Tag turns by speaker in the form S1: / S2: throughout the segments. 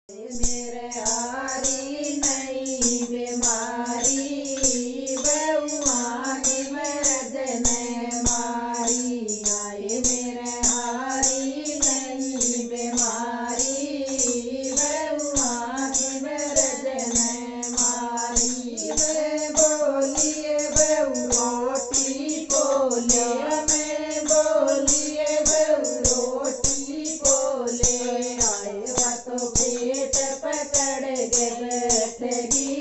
S1: मेरे हारी नहीं बीमारी बहुआ की मर्द ने मारी आए मेरे हारी नहीं बीमारी बहुआ की मर्द ने मारी मैं बोलिए बहु रोटी बोले मैं बोलिए बहु रोटी बोले आए बातों पेट पकड़ के बैठगी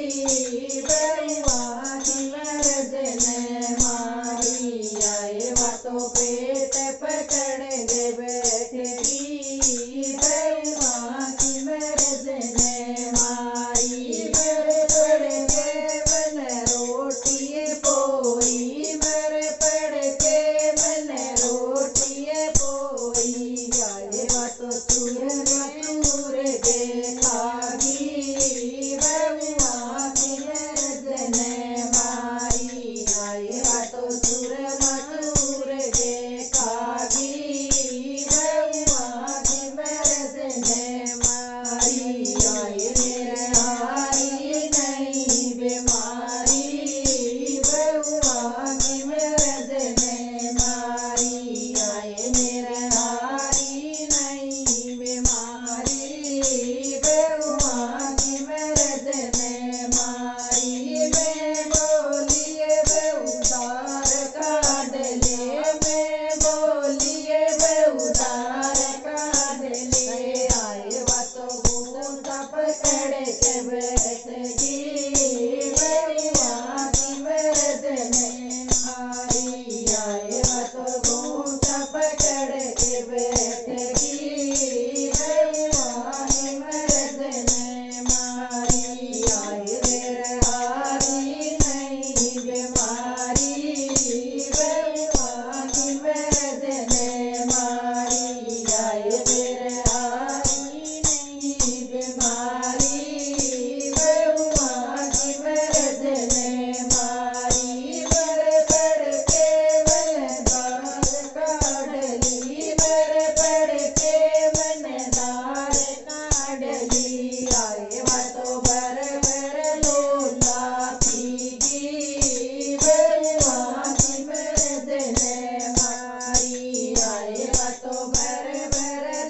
S1: बहुआ की मर्द ने मारी आए बातों पेट पकड़ के बैठगी बहुआ की मर्द ने मारी मेरे पड़ के मन रोटी पोई मेरे पड़ के मन रोटी पोई आए बातों तुर के खागी बहुआ की मर्द ने मारी आए बातों तुर के खागी बहुआ की मर्द ने मारी आए मेरे हारी नहीं बीमारी बहुआ की मर्द ने मारी आए मेरे हारी नहीं बीमारी बहुआ की मर्द ने मारी मैं बोलिए बहुदार काट ले मैं बोलिए बहुदार काट ले आए बातों बूंदा पकड़ के बैठगी बहुआ की मर्द ने मारी आए बातों बूंदा पकड़ के बैठगी बहुआ की मर्द ने मारी आए मेरे हारी नहीं बीमारी बहुआ की मर्द ने मारी आए मेरे हारी नहीं बीमारी बहुआ की मर्द ने मारी मेरे पड़ के मन दार काट ली मेरे पड़ के मन दार काट ली आए बातों भर लोला पीगी बहुआ की मर्द ने मारी आए बातों भर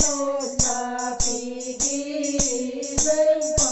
S1: लोला पीगी बहुआ